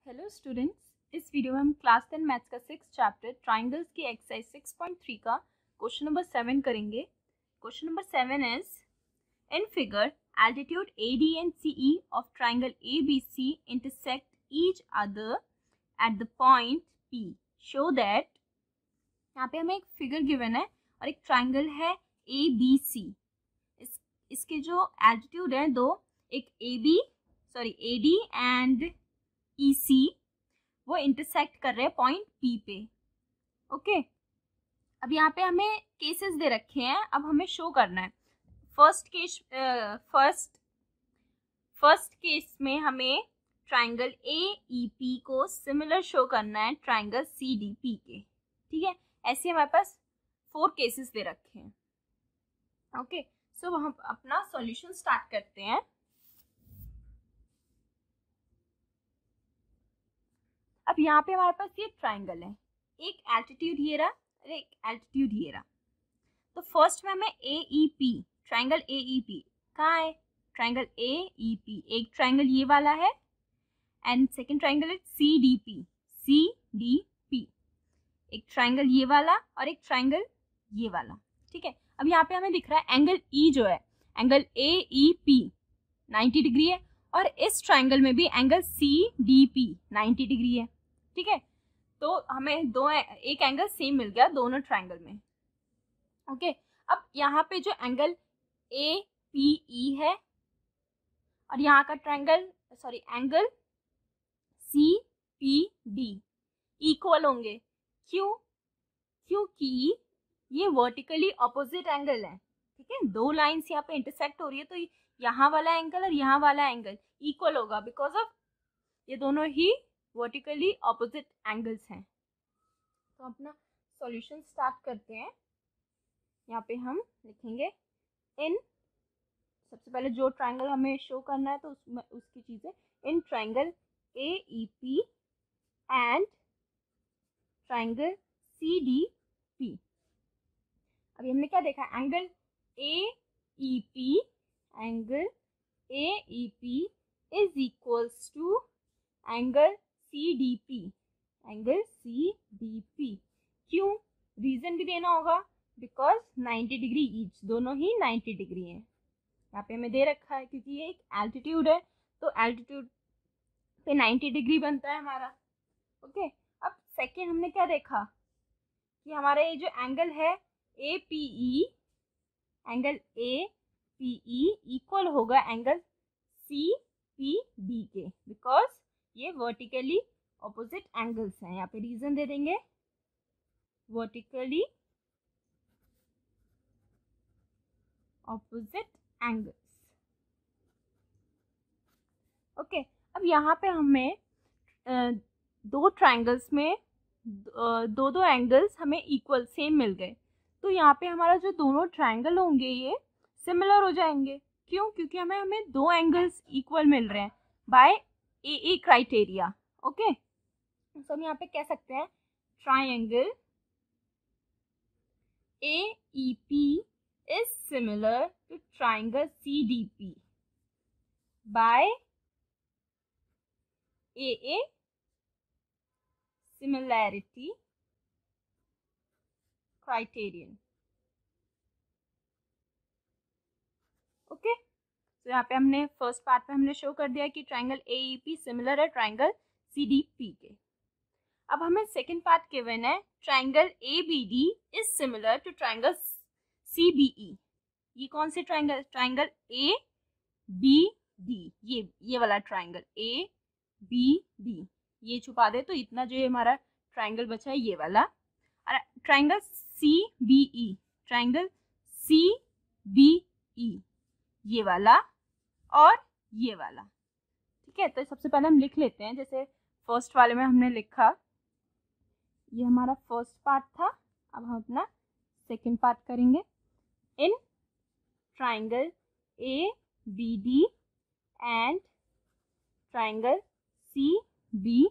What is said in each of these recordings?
Hello students, इस video में हम क्लास 10 मैथ्स का 6 चैप्टर ट्राइंगल्स की एक्सरसाइज 6.3 का क्वेश्चन नंबर 7 करेंगे। Question number 7 is in figure altitude AD and CE of triangle ABC intersect each other at the point P show that. यहाँ पे हमें एक फिगर गिवन है और एक ट्राइंगल है ABC। इसके जो एल्टीट्यूड है दो, एक AD एंड EC वो इंटरसेक्ट कर रहे हैं पॉइंट P पे। ओके, अब यहाँ पे हमें केसेस दे रखे हैं, अब हमें शो करना है। फर्स्ट केस में हमें ट्राइंगल AEP को सिमिलर शो करना है ट्राइंगल CDP के। ठीक है, ऐसे हमारे पास 4 केसेस दे रखे हैं। ओके, सो हम अपना सॉल्यूशन स्टार्ट करते हैं। अब यहाँ पे हमारे पास ये ट्राइंगल है, एक एल्टीट्यूड ये रहा और एक एल्टीट्यूड ये रहा। तो फर्स्ट में हमें AEP, ट्राइंगल AEP कहाँ है? ट्राइंगल AEP, एक ट्राइंगल ये वाला है एंड सेकंड ट्राइंगल है CDP, एक ट्राइंगल ये वाला और एक ट्राइंगल ये वाला। ठीक है, अब यहाँ पे हमें दिख रहा है एंगल E जो है, एंगल AEP 90 डिग्री है और इस ट्राइंगल में भी एंगल CDP 90 डिग्री है। ठीक है, तो हमें एक एंगल सेम मिल गया दोनों ट्राइंगल में। ओके, अब यहाँ पे जो एंगल APE है और यहाँ का एंगल CPD इक्वल होंगे। क्यों? क्योंकि ये वर्टिकली ऑपोजिट एंगल है। ठीक है, दो लाइंस यहाँ पे इंटरसेक्ट हो रही है, तो यहाँ वाला एंगल और यहाँ वाला एंगल इक्वल होगा बिकॉज ऑफ ये दोनों ही वर्टिकली ऑपोजिट एंगल्स हैं। तो अपना सॉल्यूशन स्टार्ट करते हैं। यहाँ पे हम लिखेंगे इन, सबसे पहले जो ट्राइंगल हमें शो करना है तो उसमें उसकी चीजें, in triangle AEP and triangle CDP। अभी हमने क्या देखा? Angle AEP is equals to angle CDP। क्यों? रीजन भी देना होगा, बिकॉज 90 डिग्री ईच, दोनों ही 90 डिग्री हैं। यहाँ पे हमें दे रखा है क्योंकि ये एक एल्टीट्यूड है, तो एल्टीट्यूड पे 90 डिग्री बनता है हमारा। ओके, अब सेकेंड हमने क्या देखा कि हमारा ये जो एंगल है APE इक्वल होगा एंगल CPD के, बिकॉज ये वर्टिकली ऑपोजिट एंगल्स हैं। यहाँ पे रीजन दे देंगे, वर्टिकली ऑपोजिट एंगल्स। ओके, अब यहाँ पे हमें दो ट्राइंगल्स में दो एंगल्स हमें इक्वल सेम मिल गए, तो यहाँ पे हमारा जो दोनों ट्राइंगल होंगे ये सिमिलर हो जाएंगे। क्यों? क्योंकि हमें दो एंगल्स इक्वल मिल रहे हैं बाय AA क्राइटेरिया। ओके, तो हम यहाँ पे कह सकते हैं triangle AEP is similar to triangle CDP by AA similarity criterion। Okay, तो यहाँ पे हमने फर्स्ट पार्ट में हमने शो कर दिया कि ट्राइंगल AEP सिमिलर है ट्राइंगल CDP के। अब हमें सेकेंड पार्ट गिवन है triangle ABD is similar to triangle CBE। ये कौन से ट्राइंगल? ट्राइंगल ABD, ये वाला ट्राइंगल ABD, ये छुपा दे तो इतना जो हमारा ट्राइंगल बचा है ये वाला। और ट्राइंगल CBE, ये वाला और ये वाला। ठीक है, तो सबसे पहले हम लिख लेते हैं। जैसे फर्स्ट वाले में हमने लिखा, ये हमारा फर्स्ट पार्ट था। अब हम अपना सेकेंड पार्ट करेंगे। In triangle ABD and triangle CBE।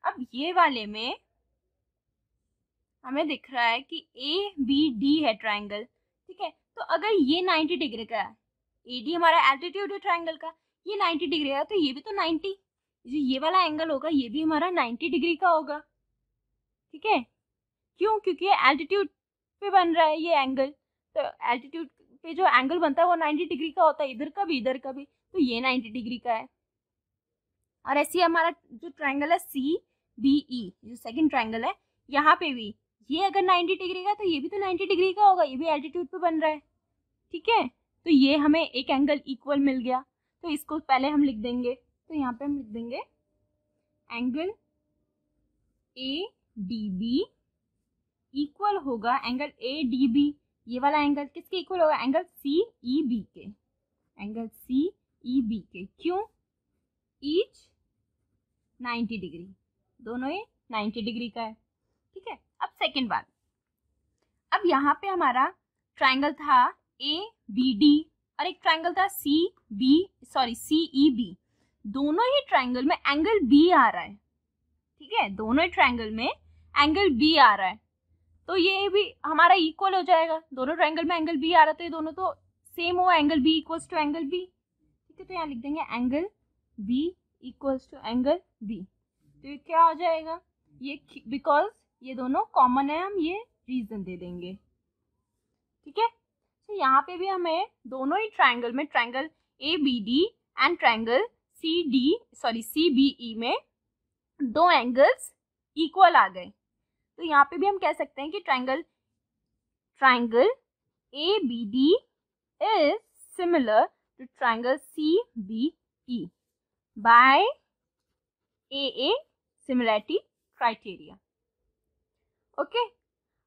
अब ये वाले में हमें दिख रहा है कि ABD है ट्राइंगल। ठीक है, तो अगर ये 90 डिग्री का है, AD हमारा एल्टीट्यूड है ट्राइंगल का, ये 90 डिग्री है तो ये भी तो 90, जो ये वाला एंगल होगा ये भी हमारा 90 डिग्री का होगा, ठीक है। क्यों? क्योंकि ये एल्टीट्यूड पे बन रहा है ये एंगल, तो एल्टीट्यूड पे जो एंगल बनता है वो 90 डिग्री का होता है, इधर का भी, तो ये 90 डिग्री का है। और ऐसे हमारा जो ट्राइंगल है सी बी ई, जो सेकंड ट्राइंगल है, यहाँ पे भी ये अगर 90 डिग्री का तो ये भी तो 90 डिग्री का होगा, ये भी एल्टीट्यूड पे बन रहा है, ठीक है। तो ये हमें एक एंगल इक्वल मिल गया, तो इसको पहले हम लिख देंगे। तो यहाँ पे हम लिख देंगे angle A D B equal होगा एंगल ए डी बी, ये वाला एंगल किसके इक्वल होगा? एंगल सी ई बी के, एंगल सी ई बी के। क्यों? ईच 90 डिग्री, दोनों ही 90 डिग्री का है, ठीक है। अब सेकेंड बात, अब यहाँ पे हमारा ट्राइंगल था ए बी डी और एक ट्राइंगल था सी ई बी, दोनों ही ट्राइंगल में एंगल बी आ रहा है, ठीक है, दोनों ही ट्राइंगल में एंगल बी आ रहा है, तो ये भी हमारा इक्वल हो जाएगा। दोनों ट्राइंगल में एंगल बी आ रहा है तो ये दोनों तो सेम हो, angle B equals to angle B, ठीक है। तो यहाँ लिख देंगे angle B equals to angle B, तो ये क्या हो जाएगा? ये बिकॉज ये दोनों कॉमन है, हम ये रीजन दे देंगे, ठीक है। तो यहाँ पे भी हमें दोनों ही ट्राइंगल में, triangle A B D and triangle C B E में दो एंगल्स इक्वल आ गए, तो यहाँ पे भी हम कह सकते हैं कि triangle A B D is similar to triangle C B E by A similarity criteria, okay.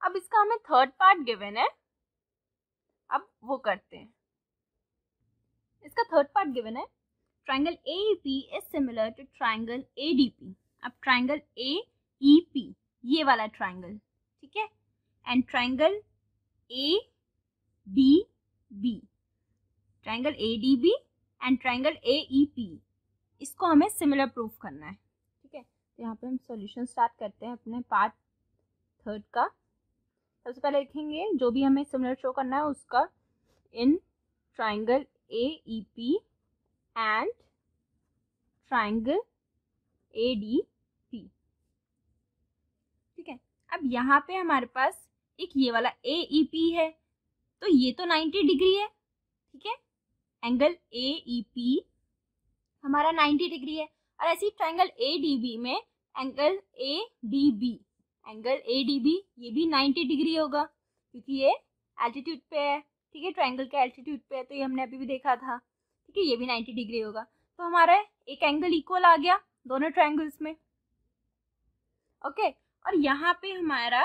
अब इसका हमें थर्ड पार्ट गिवन है, अब वो करते हैं। इसका थर्ड पार्ट गिवन है triangle A P is similar to triangle A D P. अब ट्राइंगल ए ई पी, ये वाला ट्राइंगल, ठीक है, and triangle A D B, triangle A D B and triangle A E P, इसको हमें similar proof करना है, ठीक है। तो यहाँ पे हम सॉल्यूशन स्टार्ट करते हैं अपने पार्ट थर्ड का। सबसे पहले लिखेंगे जो भी हमें सिमिलर शो करना है उसका, in triangle A E P and triangle A D P, ठीक है। अब यहाँ पे हमारे पास एक ये वाला ए ई पी है, तो ये तो 90 डिग्री है, ठीक है, एंगल ए ई पी हमारा 90 डिग्री है। और ऐसी ट्राइंगल ए डी बी में एंगल ए डी बी, ये भी 90 डिग्री होगा क्योंकि ये एल्टीट्यूड पे है, ठीक है, ट्राइंगल के एल्टीट्यूड पे है, तो ये हमने अभी भी देखा था, ठीक है, ये भी 90 डिग्री होगा। तो हमारा एक एंगल इक्वल आ गया दोनों ट्राइंगल्स में, ओके। और यहाँ पे हमारा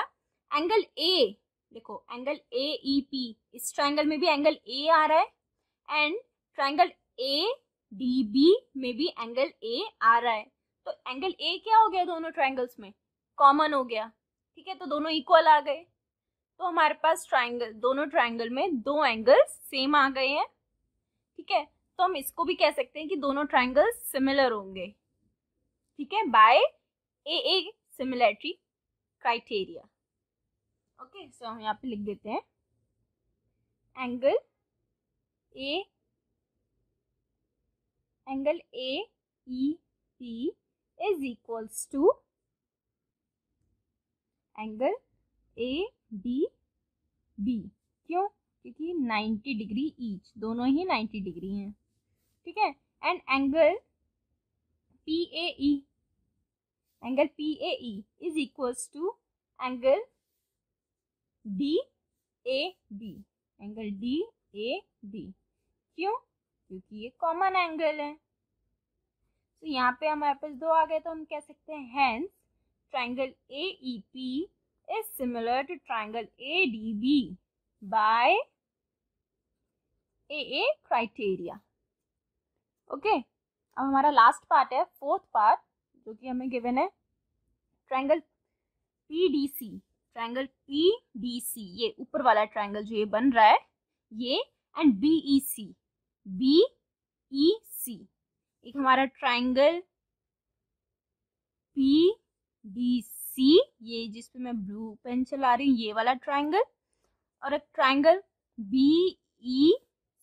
एंगल ए, देखो एंगल ए ई पी, इस ट्राइंगल में भी एंगल ए आ रहा है and triangle A D B में भी एंगल ए आ रहा है, तो एंगल ए क्या हो गया? दोनों ट्राइंगल्स में कॉमन हो गया, ठीक है, तो दोनों इक्वल आ गए, तो हमारे पास दोनों ट्राइंगल में दो एंगल्स सेम आ गए हैं, ठीक है। तो हम इसको भी कह सकते हैं कि दोनों ट्राइंगल्स सिमिलर होंगे, ठीक है, by A similarity criteria, okay. So हम यहाँ पे लिख देते हैं angle A E P is equals to angle A D B. क्यों? क्योंकि 90 डिग्री ईच, दोनों ही 90 डिग्री हैं, ठीक है। And angle P A E is equals to angle D A B, angle D A B. क्यों? क्योंकि ये कॉमन एंगल है, तो यहाँ पे हमारे पास दो आ गए, तो हम कह सकते हैं hence triangle A E P is similar to triangle A D B by A criteria, okay. अब हमारा लास्ट पार्ट है, फोर्थ पार्ट, जो कि हमें गिवन है ट्राइंगल पी डी सी, ये ऊपर वाला ट्राइंगल जो ये बन रहा है ये, एंड बी ई सी, एक हमारा ट्राइंगल पी डी सी, ये जिसपे मैं ब्लू पेन चला रही हूँ, ये वाला ट्राइंगल, और एक ट्राइंगल बी ई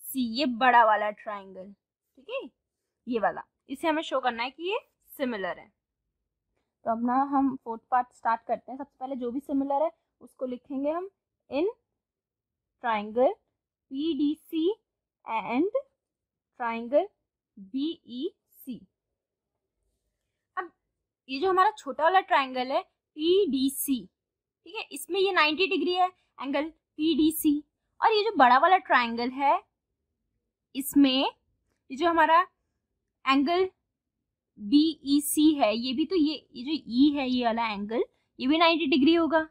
सी, ये बड़ा वाला ट्राइंगल, ठीक है, ये वाला, इसे हमें शो करना है कि ये सिमिलर है। तो अपना हम फोर्थ पार्ट स्टार्ट करते हैं। सबसे पहले जो भी सिमिलर है उसको लिखेंगे हम in triangle PDC and triangle BEC। अब ये जो हमारा छोटा वाला ट्राइंगल है PDC, ठीक है, इसमें ये 90 डिग्री है एंगल PDC, और ये जो बड़ा वाला ट्राइंगल है इसमें ये जो हमारा एंगल BEC है, ये भी तो ये जो E है ये वाला एंगल, ये भी 90 डिग्री होगा,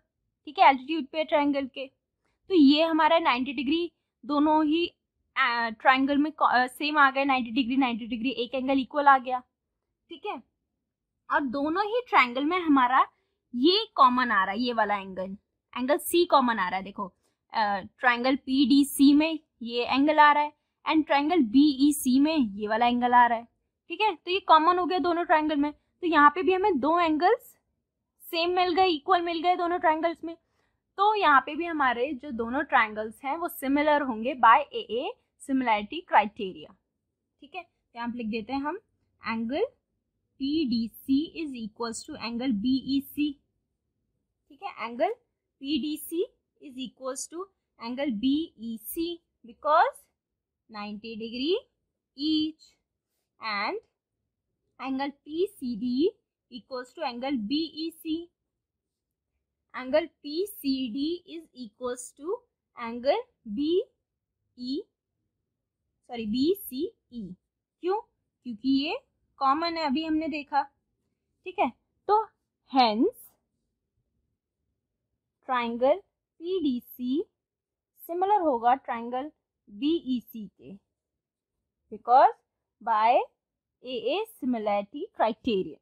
ठीक है, एल्टीट्यूड पे ट्राइंगल के। तो ये हमारा 90 डिग्री दोनों ही ट्राइंगल में सेम आ गए, 90 डिग्री, एक एंगल इक्वल आ गया, ठीक है। और दोनों ही ट्राइंगल में हमारा ये कॉमन आ रहा है, ये वाला एंगल C कॉमन आ रहा है। देखो ट्राइंगल PDC में ये एंगल आ रहा है एंड ट्राइंगल BEC में ये वाला एंगल आ रहा है, ठीक है। तो ये कॉमन हो गया दोनों ट्राइंगल में। तो यहाँ पे भी हमें दो एंगल्स सेम मिल गए, इक्वल मिल गए दोनों ट्राइंगल्स में। तो यहाँ पे भी हमारे जो दोनों ट्राइंगल्स हैं वो सिमिलर होंगे बाय AA सिमिलैरिटी क्राइटेरिया, ठीक है। यहाँ पे लिख देते हैं हम angle PDC is equals to angle BEC, ठीक है। Angle PDC is equals to angle BEC because 90 degree each, and angle PCD equals to angle BEC. Angle PCD is equals to angle BCE. क्यों? क्योंकि ये common है, अभी हमने देखा, ठीक है। तो hence ट्राइंगल PDC सिमिलर होगा ट्राइंगल BEC के, because by AA similarity criterion.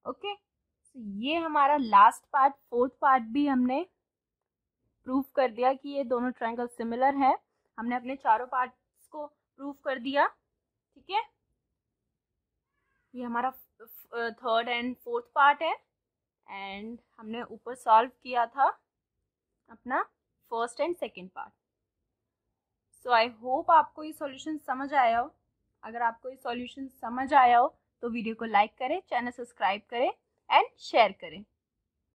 Okay, तो ये हमारा लास्ट पार्ट, फोर्थ पार्ट भी हमने प्रूव कर दिया कि ये दोनों ट्राइंगल सिमिलर है। हमने अपने चारों पार्ट्स को प्रूव कर दिया, ठीक है। ये हमारा थर्ड एंड फोर्थ पार्ट है एंड हमने ऊपर सॉल्व किया था अपना first and second part. So I hope आपको ये सॉल्यूशन समझ आया हो। अगर आपको ये सॉल्यूशन समझ आया हो तो वीडियो को लाइक करें, चैनल सब्सक्राइब करें एंड शेयर करें।